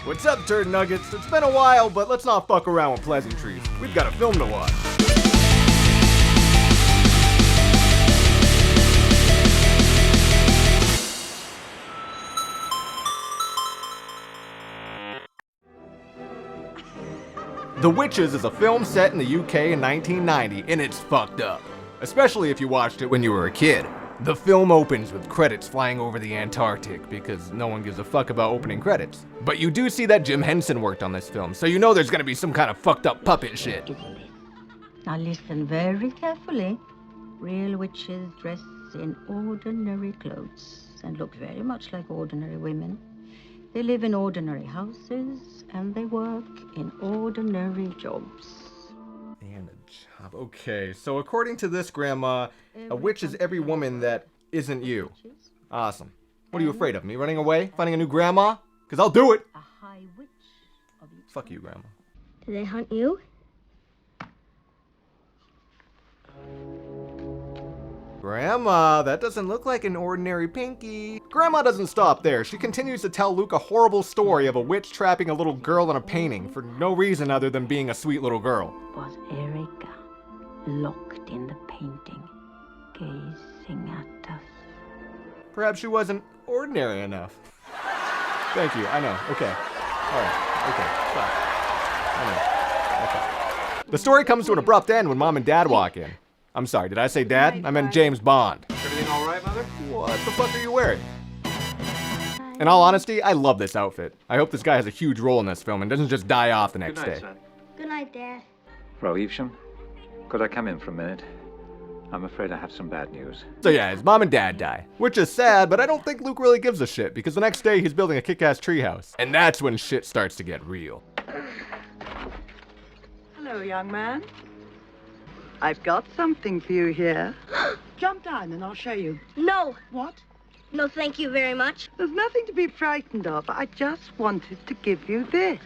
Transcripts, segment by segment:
What's up, Turd Nuggets? It's been a while, but let's not fuck around with pleasantries. We've got a film to watch. The Witches is a film set in the UK in 1990, and it's fucked up. Especially if you watched it when you were a kid. The film opens with credits flying over the Antarctic, because no one gives a fuck about opening credits. But you do see that Jim Henson worked on this film, so you know there's gonna be some kind of fucked up puppet shit. Now listen very carefully. Real witches dress in ordinary clothes and look very much like ordinary women. They live in ordinary houses, and they work in ordinary jobs. And a job. Okay, so according to this, Grandma, a witch is every woman that isn't you. Awesome. What are you afraid of? Me running away? Finding a new grandma? Because I'll do it! A high witch of each Fuck you, Grandma. Do they hunt you? Grandma, that doesn't look like an ordinary pinky. Grandma doesn't stop there. She continues to tell Luke a horrible story of a witch trapping a little girl in a painting for no reason other than being a sweet little girl. was Erica, locked in the painting, gazing at us. Perhaps she wasn't ordinary enough. Thank you, I know, okay. Alright, okay, stop. I know, okay. The story comes to an abrupt end when Mom and Dad walk in. I'm sorry, did I say Dad? I meant James Bond. Everything all right, Mother? What the fuck are you wearing? In all honesty, I love this outfit. I hope this guy has a huge role in this film and doesn't just die off the next Good night, day. son. Good night, Dad. Frau Evesham, could I come in for a minute? I'm afraid I have some bad news. So yeah, his mom and dad die. Which is sad, but I don't think Luke really gives a shit, because the next day he's building a kick-ass treehouse. And that's when shit starts to get real. Hello, young man. I've got something for you here. Jump down and I'll show you. No. What? No, thank you very much. There's nothing to be frightened of. I just wanted to give you this.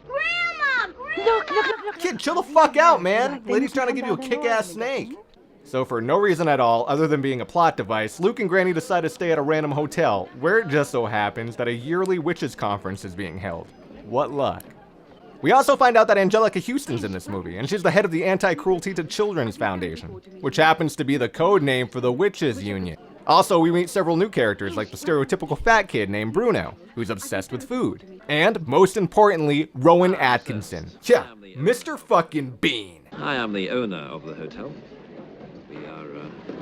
Grandma! Grandma! Look. Kid, chill the fuck out, man! Lady's trying to give you a kick-ass snake. So for no reason at all, other than being a plot device, Luke and Granny decide to stay at a random hotel, where it just so happens that a yearly witches conference is being held. What luck. We also find out that Angelica Houston's in this movie, and she's the head of the Anti-Cruelty to Children's Foundation, which happens to be the code name for the Witches Union. Also, we meet several new characters, like the stereotypical fat kid named Bruno, who's obsessed with food. And, most importantly, Rowan Atkinson. Yeah, Mr. fucking Bean. I am the owner of the hotel.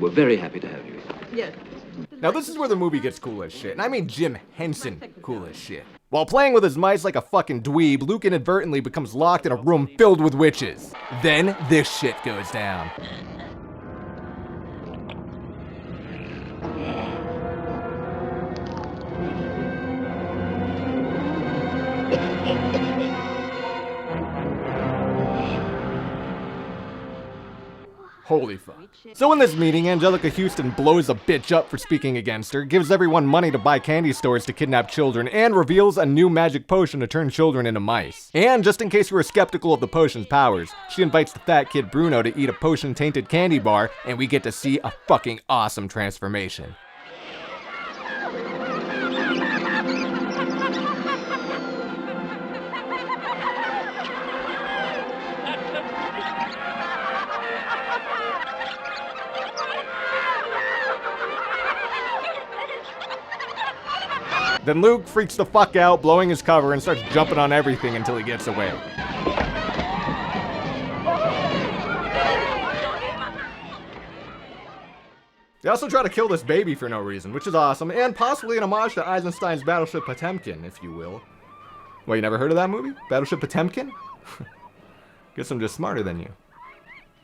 We're very happy to have you. Yes. Now this is where the movie gets cool as shit, and I mean Jim Henson cool as shit. While playing with his mice like a fucking dweeb, Luke inadvertently becomes locked in a room filled with witches. Then this shit goes down. Holy fuck. So in this meeting, Angelica Houston blows a bitch up for speaking against her, gives everyone money to buy candy stores to kidnap children, and reveals a new magic potion to turn children into mice. And just in case you were skeptical of the potion's powers, she invites the fat kid Bruno to eat a potion-tainted candy bar, and we get to see a fucking awesome transformation. Then Luke freaks the fuck out, blowing his cover, and starts jumping on everything until he gets away. They also try to kill this baby for no reason, which is awesome, and possibly an homage to Eisenstein's Battleship Potemkin, if you will. Well, you never heard of that movie? Battleship Potemkin? Guess I'm just smarter than you.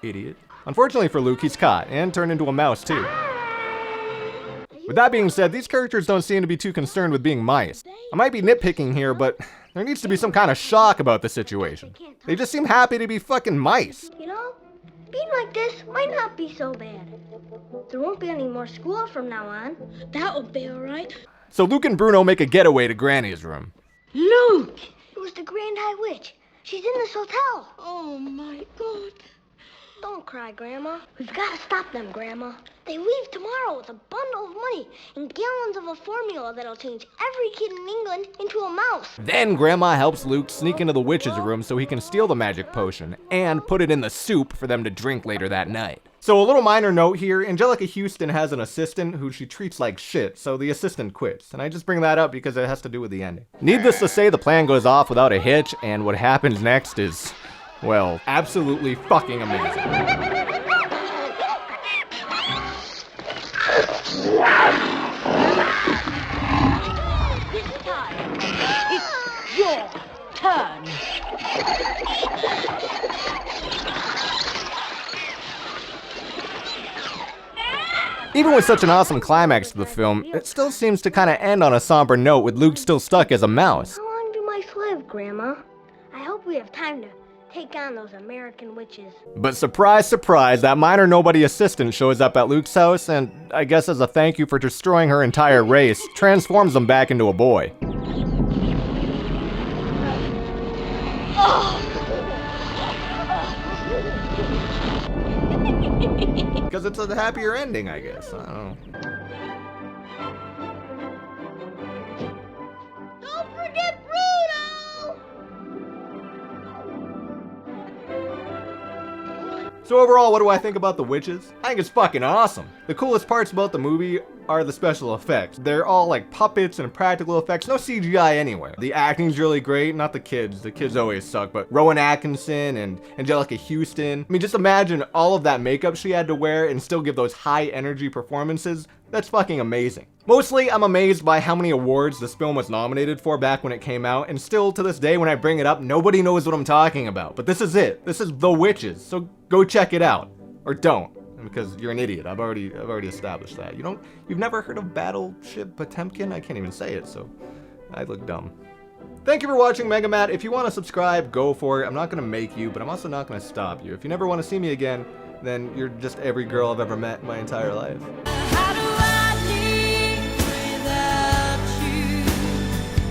Idiot. Unfortunately for Luke, he's caught, and turned into a mouse too. With that being said, these characters don't seem to be too concerned with being mice. I might be nitpicking here, but there needs to be some kind of shock about the situation. They just seem happy to be fucking mice. You know, being like this might not be so bad. There won't be any more school from now on. That will be all right. So Luke and Bruno make a getaway to Granny's room. Luke! It was the Grand High Witch. She's in this hotel. Oh my God. Don't cry, Grandma. We've got to stop them, Grandma. They leave tomorrow with a bundle of money and gallons of a formula that'll change every kid in England into a mouse. Then Grandma helps Luke sneak into the witch's room so he can steal the magic potion and put it in the soup for them to drink later that night. So a little minor note here, Angelica Houston has an assistant who she treats like shit, so the assistant quits. And I just bring that up because it has to do with the ending. Needless to say, the plan goes off without a hitch, and what happens next is, well, absolutely fucking amazing. This time, it's your turn. Even with such an awesome climax to the film, it still seems to kind of end on a somber note with Luke still stuck as a mouse. How long do mice live, Grandma? I hope we have time to take on those American witches. But surprise, surprise, that minor nobody assistant shows up at Luke's house and, I guess as a thank you for destroying her entire race, transforms him back into a boy. Because it's a happier ending, I guess. I don't know. Don't forget Bruno! So overall, what do I think about The Witches? I think it's fucking awesome. The coolest parts about the movie are the special effects. They're all like puppets and practical effects, no CGI anywhere. The acting's really great, not the kids always suck, but Rowan Atkinson and Angelica Houston. I mean, just imagine all of that makeup she had to wear and still give those high energy performances. That's fucking amazing. Mostly, I'm amazed by how many awards this film was nominated for back when it came out, and still to this day when I bring it up, nobody knows what I'm talking about. But this is it. This is The Witches, so go check it out. Or don't, because you're an idiot. I've already established that. You've never heard of Battleship Potemkin? I can't even say it, so I look dumb. Thank you for watching MegaMat. If you want to subscribe, go for it. I'm not gonna make you, but I'm also not gonna stop you. If you never want to see me again, then you're just every girl I've ever met in my entire life. How do I live without you?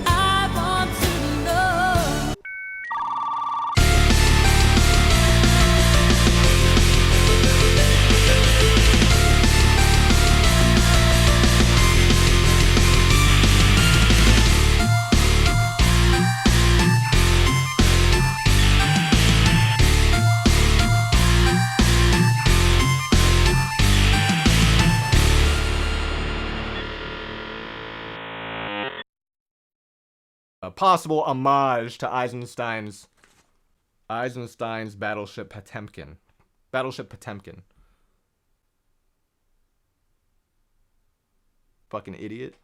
I want to know. A possible homage to Eisenstein's Battleship Potemkin. Battleship Potemkin. Fucking idiot.